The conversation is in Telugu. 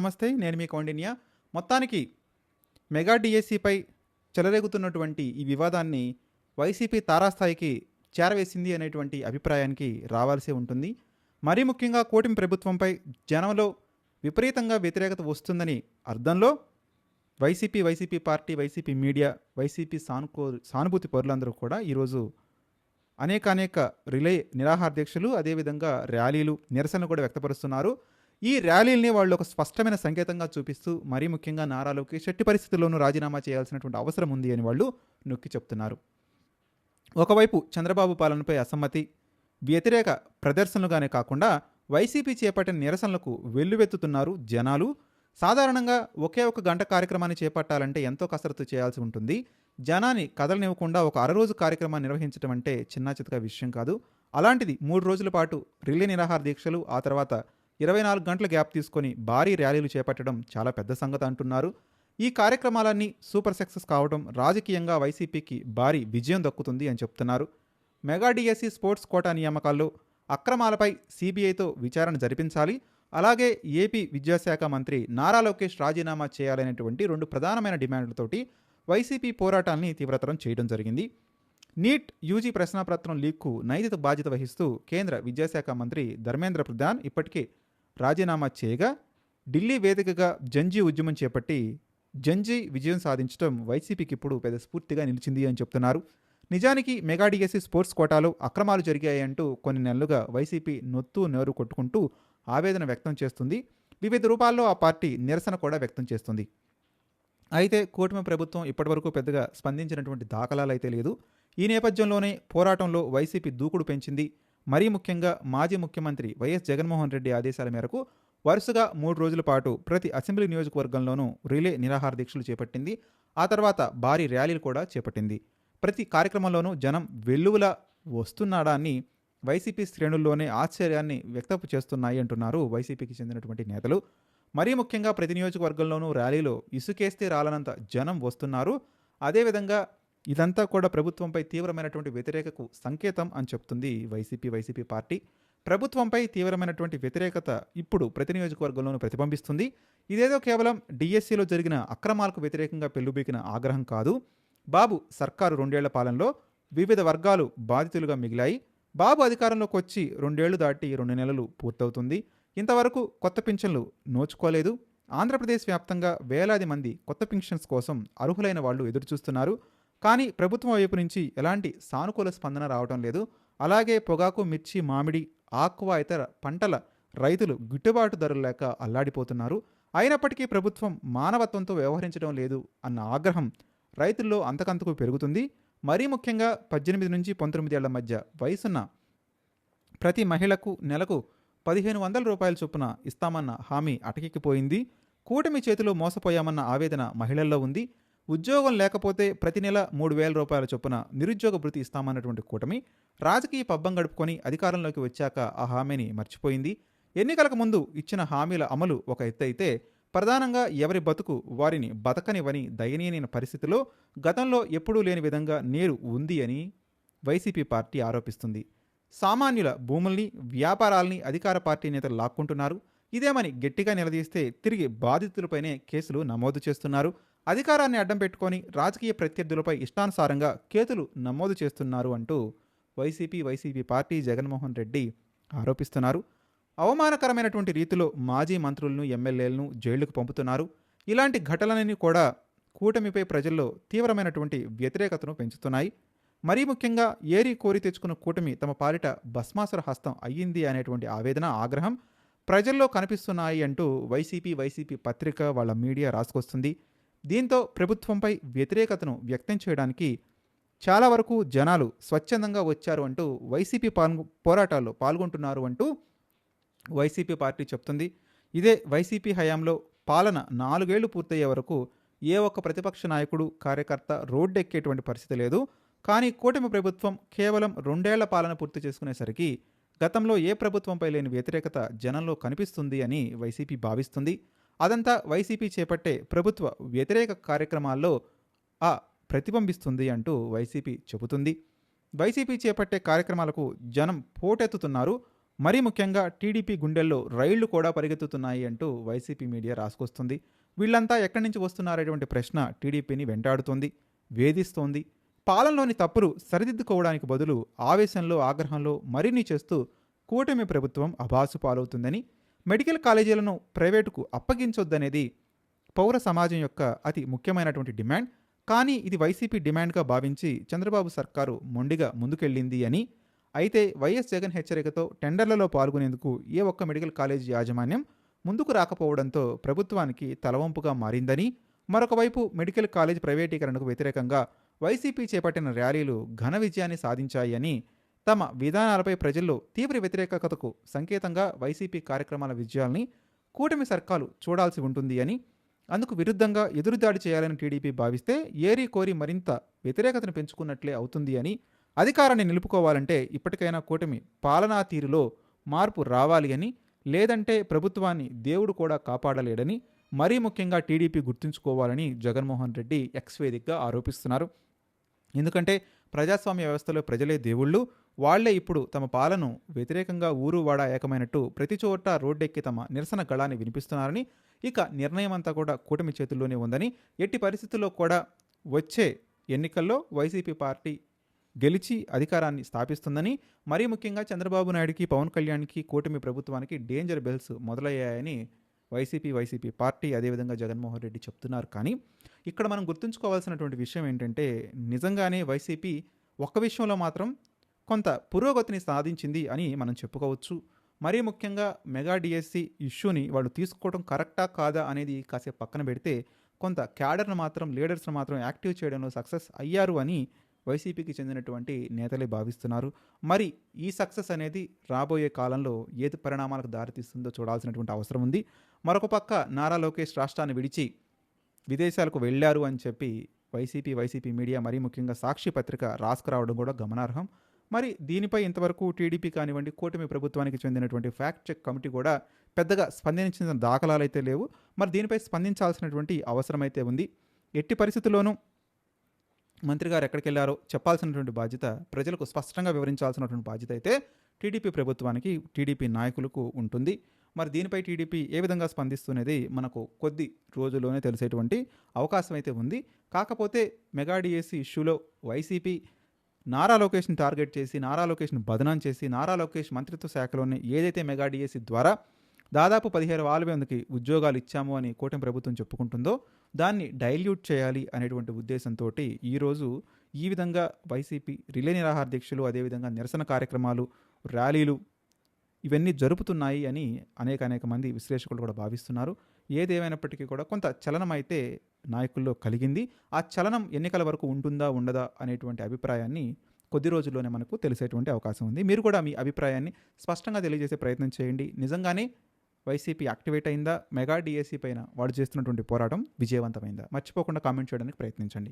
నమస్తే. నేను మీ కౌండిన్య. మొత్తానికి మెగా డీఎస్సీపై చెలరేగుతున్నటువంటి ఈ వివాదాన్ని వైసీపీ తారాస్థాయికి చేరవేసింది అనేటువంటి అభిప్రాయానికి రావాల్సి ఉంటుంది. మరీ ముఖ్యంగా కూటమి ప్రభుత్వంపై జనంలో విపరీతంగా వ్యతిరేకత వస్తుందని అర్థంలో YCP party, YCP media, YCP సానుభూతి పరులందరూ కూడా ఈరోజు అనేక రిలే నిరాహార దీక్షలు, అదేవిధంగా ర్యాలీలు, నిరసనలు కూడా వ్యక్తపరుస్తున్నారు. ఈ ర్యాలీల్ని వాళ్ళు ఒక స్పష్టమైన సంకేతంగా చూపిస్తూ మరీ ముఖ్యంగా నారా లోకేష్ ఎట్టి పరిస్థితుల్లోనూ రాజీనామా చేయాల్సినటువంటి అవసరం ఉంది అని వాళ్ళు నొక్కి చెప్తున్నారు. ఒకవైపు చంద్రబాబు పాలనపై అసమ్మతి, వ్యతిరేక ప్రదర్శనలుగానే కాకుండా వైసీపీ చేపట్టిన నిరసనలకు వెల్లువెత్తుతున్నారు జనాలు. సాధారణంగా ఒకే ఒక గంట కార్యక్రమాన్ని చేపట్టాలంటే ఎంతో కసరత్తు చేయాల్సి ఉంటుంది. జనాన్ని కదలనివ్వకుండా ఒక అరరోజు కార్యక్రమాన్ని నిర్వహించడం అంటే చిన్నా చితకా విషయం కాదు. అలాంటిది 3 రోజుల పాటు రిలే నిరాహార దీక్షలు, ఆ తర్వాత 24 గంటల గ్యాప్ తీసుకొని భారీ ర్యాలీలు చేపట్టడం చాలా పెద్ద సంగతి అంటున్నారు. ఈ కార్యక్రమాలన్నీ సూపర్ సక్సెస్ కావడం రాజకీయంగా వైసీపీకి భారీ విజయం దక్కుతుంది అని చెప్తున్నారు. మెగా డిఎస్సి స్పోర్ట్స్ కోటా నియామకాల్లో అక్రమాలపై సిబిఐతో విచారణ జరిపించాలి, అలాగే ఏపీ విద్యాశాఖ మంత్రి నారా లోకేష్ రాజీనామా చేయాలనేటువంటి 2 ప్రధానమైన డిమాండ్లతోటి వైసీపీ పోరాటాన్ని తీవ్రతరం చేయడం జరిగింది. నీట్ యూజీ ప్రశ్నాపత్రం లీక్కు నైతిక బాధ్యత వహిస్తూ కేంద్ర విద్యాశాఖ మంత్రి ధర్మేంద్ర ప్రధాన్ ఇప్పటికే రాజీనామా చేయగా, ఢిల్లీ వేదికగా జంజీ ఉద్యమం చేపట్టి జంజీ విజయం సాధించడం వైసీపీకి ఇప్పుడు పెద్ద స్ఫూర్తిగా నిలిచింది అని చెప్తున్నారు. నిజానికి మెగా డిఎస్సి స్పోర్ట్స్ కోటాలో అక్రమాలు జరిగాయంటూ కొన్ని నెలలుగా వైసీపీ నొత్తు నేరు కొట్టుకుంటూ ఆవేదన వ్యక్తం చేస్తుంది. వివిధ రూపాల్లో ఆ పార్టీ నిరసన కూడా వ్యక్తం చేస్తుంది. అయితే కూటమి ప్రభుత్వం ఇప్పటివరకు పెద్దగా స్పందించినటువంటి దాఖలాలు అయితే లేదు. ఈ నేపథ్యంలోనే పోరాటంలో వైసీపీ దూకుడు పెంచింది. మరీ ముఖ్యంగా మాజీ ముఖ్యమంత్రి వైఎస్ జగన్మోహన్ రెడ్డి ఆదేశాల మేరకు వరుసగా 3 రోజుల పాటు ప్రతి అసెంబ్లీ నియోజకవర్గంలోనూ రిలే నిరాహార దీక్షలు చేపట్టింది. ఆ తర్వాత భారీ ర్యాలీలు కూడా చేపట్టింది. ప్రతి కార్యక్రమంలోనూ జనం వెల్లువలా వస్తున్నాడా అని వైసీపీ శ్రేణుల్లోనే ఆశ్చర్యాన్ని వ్యక్తం చేస్తున్నాయి అంటున్నారు వైసీపీకి చెందినటువంటి నేతలు. మరీ ముఖ్యంగా ప్రతి నియోజకవర్గంలోనూ ర్యాలీలో ఇసుకేస్తే రాలనంత జనం వస్తున్నారు. అదేవిధంగా ఇదంతా కూడా ప్రభుత్వంపై తీవ్రమైనటువంటి వ్యతిరేకకు సంకేతం అని చెప్తుంది వైసీపీ పార్టీ. ప్రభుత్వంపై తీవ్రమైనటువంటి వ్యతిరేకత ఇప్పుడు ప్రతి నియోజకవర్గంలోనూ ప్రతిబింబిస్తుంది. ఇదేదో కేవలం డిఎస్సిలో జరిగిన అక్రమాలకు వ్యతిరేకంగా పెళ్లుబీకిన ఆగ్రహం కాదు. బాబు సర్కారు 2 ఏళ్ల పాలనలో వివిధ వర్గాలు బాధితులుగా మిగిలాయి. బాబు అధికారంలోకి వచ్చి 2 ఏళ్లు దాటి 2 నెలలు పూర్తవుతుంది. ఇంతవరకు కొత్త పింఛన్లు నోచుకోలేదు. ఆంధ్రప్రదేశ్ వ్యాప్తంగా వేలాది మంది కొత్త పింఛన్స్ కోసం అర్హులైన వాళ్ళు ఎదురుచూస్తున్నారు. కానీ ప్రభుత్వం వైపు నుంచి ఎలాంటి సానుకూల స్పందన రావడం లేదు. అలాగే పొగాకు, మిర్చి, మామిడి, ఆక్వా ఇతర పంటల రైతులు గిట్టుబాటు ధరలు లేక అల్లాడిపోతున్నారు. అయినప్పటికీ ప్రభుత్వం మానవత్వంతో వ్యవహరించడం లేదు అన్న ఆగ్రహం రైతుల్లో అంతకంతకు పెరుగుతుంది. మరీ ముఖ్యంగా 18 నుంచి 19 ఏళ్ల మధ్య వయసున్న ప్రతి మహిళకు నెలకు 1500 రూపాయల చొప్పున ఇస్తామన్న హామీ అటకెక్కిపోయింది. కూటమి చేతిలో మోసపోయామన్న ఆవేదన మహిళల్లో ఉంది. ఉద్యోగం లేకపోతే ప్రతి నెల 3000 రూపాయల చొప్పున నిరుద్యోగ భృతి ఇస్తామన్నటువంటి కూటమి రాజకీయ పబ్బం గడుపుకొని అధికారంలోకి వచ్చాక ఆ హామీని మర్చిపోయింది. ఎన్నికలకు ముందు ఇచ్చిన హామీల అమలు ఒక ఎత్తు అయితే, ప్రధానంగా ఎవరి బతుకు వారిని బతకనివని దయనీయమైన పరిస్థితిలో గతంలో ఎప్పుడూ లేని విధంగా నేరు ఉంది అని వైసీపీ పార్టీ ఆరోపిస్తుంది. సామాన్యుల భూముల్ని, వ్యాపారాల్ని అధికార పార్టీ నేతలు లాక్కుంటున్నారు. ఇదేమని గట్టిగా నిలదీస్తే తిరిగి బాధితులపైనే కేసులు నమోదు చేస్తున్నారు. అధికారాన్ని అడ్డం పెట్టుకొని రాజకీయ ప్రత్యర్థులపై ఇష్టానుసారంగా కేసులు నమోదు చేస్తున్నారు అంటూ వైసీపీ పార్టీ, జగన్మోహన్ రెడ్డి ఆరోపిస్తున్నారు. అవమానకరమైనటువంటి రీతిలో మాజీ మంత్రులను, ఎమ్మెల్యేలను జైళ్లకు పంపుతున్నారు. ఇలాంటి ఘటనలన్నీ కూడా కూటమిపై ప్రజల్లో తీవ్రమైనటువంటి వ్యతిరేకతను పెంచుతున్నాయి. మరీ ముఖ్యంగా ఏరి కోరి తెచ్చుకున్న కూటమి తమ పాలిట భస్మాసుర హస్తం అయ్యింది అనేటువంటి ఆవేదన, ఆగ్రహం ప్రజల్లో కనిపిస్తున్నాయి అంటూ వైసీపీ పత్రిక, వాళ్ళ మీడియా రాసుకొస్తుంది. దీంతో ప్రభుత్వంపై వ్యతిరేకతను వ్యక్తం చేయడానికి చాలా వరకు జనాలు స్వచ్ఛందంగా వచ్చారు అంటూ వైసీపీ పోరాటాల్లో పాల్గొంటున్నారు అంటూ వైసీపీ పార్టీ చెప్తుంది. ఇదే వైసీపీ హయాంలో పాలన 4 ఏళ్లు పూర్తయ్యే వరకు ఏ ఒక్క ప్రతిపక్ష నాయకుడు, కార్యకర్త రోడ్డెక్కేటువంటి పరిస్థితి లేదు. కానీ కూటమి ప్రభుత్వం కేవలం 2 ఏళ్ల పాలన పూర్తి చేసుకునేసరికి గతంలో ఏ ప్రభుత్వంపై లేని వ్యతిరేకత జనంలో కనిపిస్తుంది అని వైసీపీ భావిస్తుంది. అదంతా వైసీపీ చేపట్టే ప్రభుత్వ వ్యతిరేక కార్యక్రమాల్లో ప్రతిబింబిస్తుంది అంటూ వైసీపీ చెబుతుంది. వైసీపీ చేపట్టే కార్యక్రమాలకు జనం పోటెత్తుతున్నారు. మరీ ముఖ్యంగా టీడీపీ గుండెల్లో రైళ్లు కూడా పరిగెత్తుతున్నాయి అంటూ వైసీపీ మీడియా రాసుకొస్తుంది. వీళ్ళంతా ఎక్కడి నుంచి వస్తున్నారనేటువంటి ప్రశ్న టీడీపీని వెంటాడుతోంది, వేధిస్తోంది. పాలనలోని తప్పులు సరిదిద్దుకోవడానికి బదులు ఆవేశంలో, ఆగ్రహంలో మరిన్ని చేస్తూ కూటమి ప్రభుత్వం అభాసు పాలవుతుందని, మెడికల్ కాలేజీలను ప్రైవేటుకు అప్పగించొద్దనేది పౌర సమాజం యొక్క అతి ముఖ్యమైనటువంటి డిమాండ్. కానీ ఇది వైసీపీ డిమాండ్గా భావించి చంద్రబాబు సర్కారు మొండిగా ముందుకెళ్ళింది అని, అయితే వైఎస్ జగన్ హెచ్చరికతో టెండర్లలో పాల్గొనేందుకు ఏ ఒక్క మెడికల్ కాలేజీ యాజమాన్యం ముందుకు రాకపోవడంతో ప్రభుత్వానికి తలవంపుగా మారిందని, మరొక వైపు మెడికల్ కాలేజ్ ప్రైవేటీకరణకు వ్యతిరేకంగా వైసీపీ చేపట్టిన ర్యాలీలు ఘన విజయాన్ని సాధించాయి అని, తమ విధానాలపై ప్రజల్లో తీవ్ర వ్యతిరేకతకు సంకేతంగా వైసీపీ కార్యక్రమాల విజయాల్ని కూటమి సర్కారు చూడాల్సి ఉంటుంది అని, అందుకు విరుద్ధంగా ఎదురుదాడి చేయాలని టీడీపీ భావిస్తే ఏరి కోరి మరింత వ్యతిరేకతను పెంచుకున్నట్లే అవుతుంది అని, అధికారాన్ని నిలుపుకోవాలంటే ఇప్పటికైనా కూటమి పాలనా తీరులో మార్పు రావాలి అని, లేదంటే ప్రభుత్వాన్ని దేవుడు కూడా కాపాడలేడని మరీ ముఖ్యంగా టీడీపీ గుర్తుంచుకోవాలని జగన్మోహన్ రెడ్డి ఎక్స్ వేదికగా ఆరోపిస్తున్నారు. ఎందుకంటే ప్రజాస్వామ్య వ్యవస్థలో ప్రజలే దేవుళ్ళు, వాళ్లే ఇప్పుడు తమ పాలన వ్యతిరేకంగా ఊరు వాడ ఏకమైనట్టు ప్రతి చోట రోడ్డెక్కి తమ నిరసన గళాన్ని వినిపిస్తున్నారని, ఇక నిర్ణయం అంతా కూడా కూటమి చేతుల్లోనే ఉందని, ఎట్టి పరిస్థితుల్లో కూడా వచ్చే ఎన్నికల్లో వైసీపీ పార్టీ గెలిచి అధికారాన్ని స్థాపిస్తుందని, మరీ ముఖ్యంగా చంద్రబాబు నాయుడుకి, పవన్ కళ్యాణ్కి, కూటమి ప్రభుత్వానికి డేంజర్ బెల్స్ మొదలయ్యాయని వైసీపీ పార్టీ అదేవిధంగా జగన్మోహన్ రెడ్డి చెప్తున్నారు. కానీ ఇక్కడ మనం గుర్తుంచుకోవాల్సినటువంటి విషయం ఏంటంటే, నిజంగానే వైసీపీ ఒక్క విషయంలో మాత్రం కొంత పురోగతిని సాధించింది అని మనం చెప్పుకోవచ్చు. మరీ ముఖ్యంగా మెగా డిఎస్సి ఇష్యూని వాళ్ళు తీసుకోవడం కరెక్టా కాదా అనేది కాసేపు పక్కన పెడితే, కొంత క్యాడర్ను మాత్రం, లీడర్స్ను మాత్రం యాక్టివ్ చేయడంలో సక్సెస్ అయ్యారు అని వైసీపీకి చెందినటువంటి నేతలే భావిస్తున్నారు. మరి ఈ సక్సెస్ అనేది రాబోయే కాలంలో ఏది పరిణామాలకు దారితీస్తుందో చూడాల్సినటువంటి అవసరం ఉంది. మరొక పక్క నారా లోకేష్ రాష్ట్రాన్ని విడిచి విదేశాలకు వెళ్ళారు అని చెప్పి వైసీపీ మీడియా, మరీ ముఖ్యంగా సాక్షి పత్రిక రాసుకురావడం కూడా గమనార్హం. మరి దీనిపై ఇంతవరకు టీడీపీ కానివ్వండి, కూటమి ప్రభుత్వానికి చెందినటువంటి ఫ్యాక్ట్ చెక్ కమిటీ కూడా పెద్దగా స్పందించిన దాఖలాలు అయితే లేవు. మరి దీనిపై స్పందించాల్సినటువంటి అవసరం అయితే ఉంది. ఎట్టి పరిస్థితుల్లోనూ మంత్రి గారు ఎక్కడికి వెళ్ళారో చెప్పాల్సినటువంటి బాధ్యత, ప్రజలకు స్పష్టంగా వివరించాల్సినటువంటి బాధ్యత అయితే టీడీపీ ప్రభుత్వానికి, టీడీపీ నాయకులకు ఉంటుంది. మరి దీనిపై టీడీపీ ఏ విధంగా స్పందిస్తున్నది మనకు కొద్ది రోజుల్లోనే తెలిసేటువంటి అవకాశం అయితే ఉంది. కాకపోతే మెగా డిఎస్సి ఇష్యూలో వైసీపీ నారా లోకేష్ని టార్గెట్ చేసి, నారా లోకేష్ని బదనాం చేసి, నారా లోకేష్ మంత్రిత్వ శాఖలోనే ఏదైతే మెగా డిఎస్సి ద్వారా దాదాపు 17,000 మందికి ఉద్యోగాలు ఇచ్చాము అని కూటమి ప్రభుత్వం చెప్పుకుంటుందో దాన్ని డైల్యూట్ చేయాలి అనేటువంటి ఉద్దేశంతో ఈరోజు ఈ విధంగా వైసీపీ రిలే నిరాహార దీక్షలు, అదేవిధంగా నిరసన కార్యక్రమాలు, ర్యాలీలు ఇవన్నీ జరుపుతున్నాయి అని అనేక మంది విశ్లేషకులు కూడా భావిస్తున్నారు. ఏదేమైనప్పటికీ కూడా కొంత చలనం అయితే నాయకుల్లో కలిగింది. ఆ చలనం ఎన్నికల వరకు ఉంటుందా ఉండదా అనేటువంటి అభిప్రాయాన్ని కొద్ది రోజుల్లోనే మనకు తెలిసేటువంటి అవకాశం ఉంది. మీరు కూడా మీ అభిప్రాయాన్ని స్పష్టంగా తెలియజేసే ప్రయత్నం చేయండి. నిజంగానే వైసీపీ యాక్టివేట్ అయిందా? మెగా డిఎస్సి పైన వాడు చేస్తున్నటువంటి పోరాటం విజయవంతమైందా? మర్చిపోకుండా కామెంట్ చేయడానికి ప్రయత్నించండి.